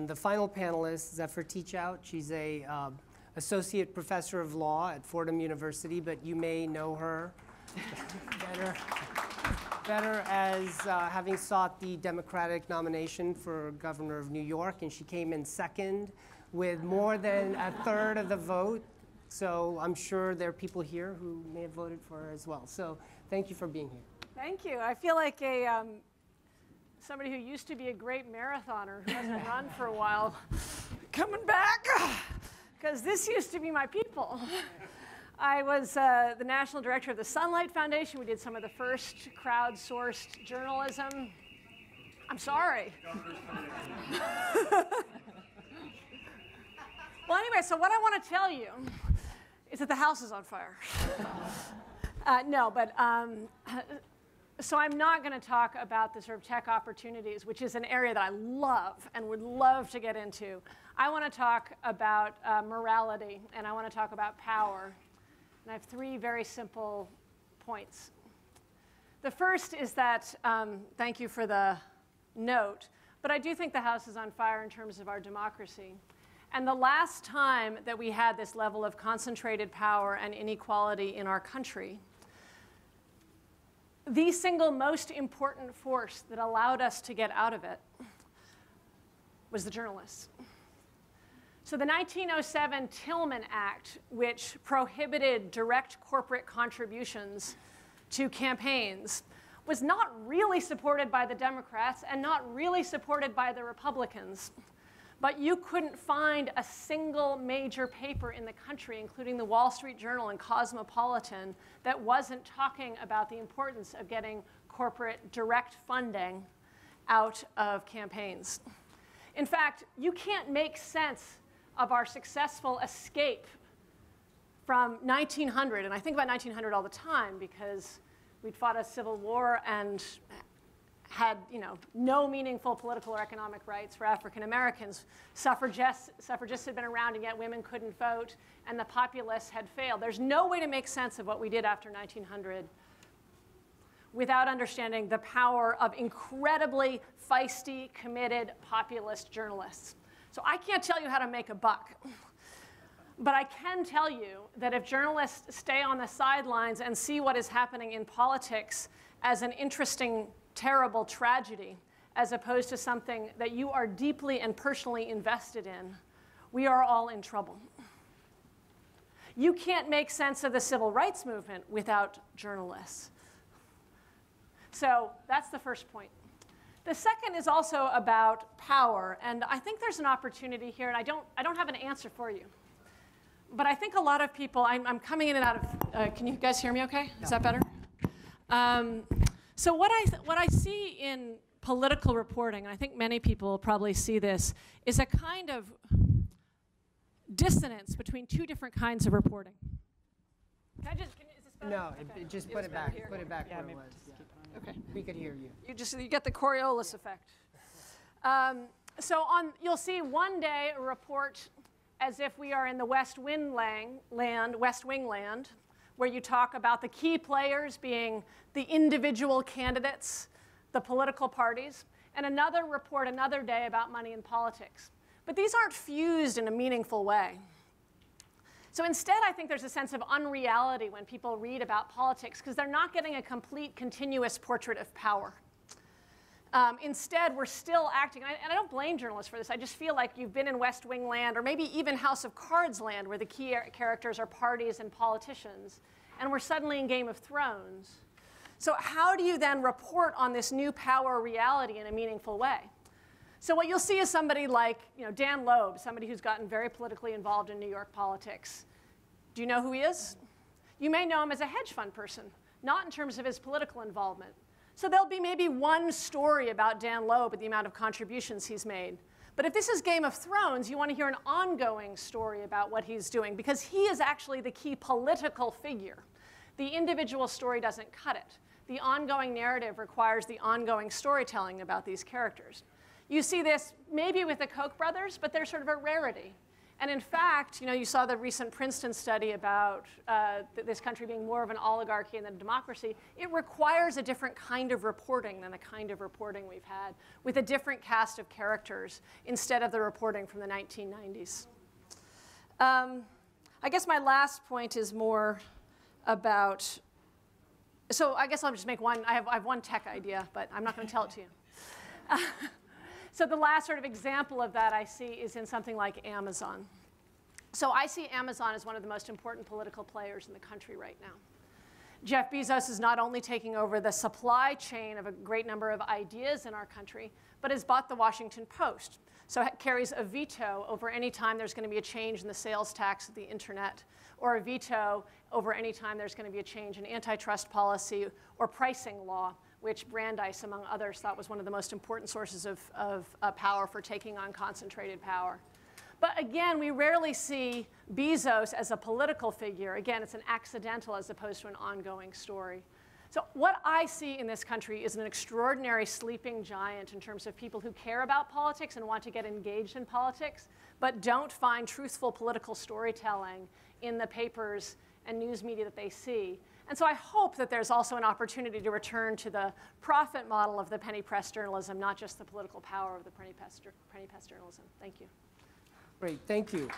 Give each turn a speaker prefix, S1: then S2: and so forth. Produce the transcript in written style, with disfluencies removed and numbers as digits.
S1: And the final panelist, Zephyr Teachout, she's a associate professor of law at Fordham University, but you may know her better as having sought the Democratic nomination for governor of New York, and she came in second with more than a third of the vote. So I'm sure there are people here who may have voted for her as well. So thank you for being here.
S2: Thank you. I feel like somebody who used to be a great marathoner who hasn't run for a while coming back, because this used to be my people. I was the national director of the Sunlight Foundation. We did some of the first crowdsourced journalism. I'm sorry. Well, anyway, so what I want to tell you is that the house is on fire. So I'm not going to talk about the sort of tech opportunities, which is an area that I love and would love to get into. I want to talk about morality, and I want to talk about power. And I have three very simple points. The first is that, thank you for the note, but I do think the house is on fire in terms of our democracy. And the last time that we had this level of concentrated power and inequality in our country, the single most important force that allowed us to get out of it was the journalists. So the 1907 Tillman Act, which prohibited direct corporate contributions to campaigns, was not really supported by the Democrats and not really supported by the Republicans. But you couldn't find a single major paper in the country, including the Wall Street Journal and Cosmopolitan, that wasn't talking about the importance of getting corporate direct funding out of campaigns. In fact, you can't make sense of our successful escape from 1900, and I think about 1900 all the time because we'd fought a civil war and had no meaningful political or economic rights for African Americans. Suffragists had been around, and yet women couldn't vote, and the populists had failed. There's no way to make sense of what we did after 1900 without understanding the power of incredibly feisty, committed, populist journalists. So I can't tell you how to make a buck. But I can tell you that if journalists stay on the sidelines and see what is happening in politics as an interesting, terrible tragedy, as opposed to something that you are deeply and personally invested in, we are all in trouble. You can't make sense of the civil rights movement without journalists. So that's the first point. The second is also about power, and I think there's an opportunity here, and I don't have an answer for you. But I think a lot of people, I'm coming in and out of, can you guys hear me okay? Is that better? So what I see in political reporting, and I think many people probably see this, is a kind of dissonance between two different kinds of reporting. Is this better?
S1: No,
S2: Okay.
S1: just put it back. Put it back where it was. Yeah.
S2: Okay.
S1: We could hear you.
S2: You get the Coriolis effect. You'll see one day a report as if we are in the West Wing land, where you talk about the key players being the individual candidates, the political parties, and another report another day about money in politics. But these aren't fused in a meaningful way. So instead, I think there's a sense of unreality when people read about politics, because they're not getting a complete, continuous portrait of power. Instead, we're still acting, and I don't blame journalists for this, I just feel like you've been in West Wing land, or maybe even House of Cards land, where the key characters are parties and politicians, and we're suddenly in Game of Thrones. So how do you then report on this new power reality in a meaningful way? So what you'll see is somebody like Dan Loeb, somebody who's gotten very politically involved in New York politics. Do you know who he is? You may know him as a hedge fund person, not in terms of his political involvement. So there'll be maybe one story about Dan Loeb and the amount of contributions he's made. But if this is Game of Thrones, you want to hear an ongoing story about what he's doing, because he is actually the key political figure. The individual story doesn't cut it. The ongoing narrative requires the ongoing storytelling about these characters. You see this maybe with the Koch brothers, but they're sort of a rarity. And in fact, you saw the recent Princeton study about this country being more of an oligarchy than a democracy. It requires a different kind of reporting than the kind of reporting we've had, with a different cast of characters instead of the reporting from the 1990s. I guess my last point is more about, so I guess I'll just make one. I have one tech idea, but I'm not going to tell it to you. So the last sort of example of that I see is in something like Amazon. So I see Amazon as one of the most important political players in the country right now. Jeff Bezos is not only taking over the supply chain of a great number of ideas in our country, but has bought the Washington Post. So it carries a veto over any time there's going to be a change in the sales tax of the internet, or a veto over any time there's going to be a change in antitrust policy or pricing law, which Brandeis, among others, thought was one of the most important sources of power for taking on concentrated power. But again, we rarely see Bezos as a political figure. Again, it's an accidental as opposed to an ongoing story. So what I see in this country is an extraordinary sleeping giant in terms of people who care about politics and want to get engaged in politics, but don't find truthful political storytelling in the papers and news media that they see. And so I hope that there's also an opportunity to return to the profit model of the penny press journalism, not just the political power of the penny press journalism. Thank you.
S1: Great, thank you.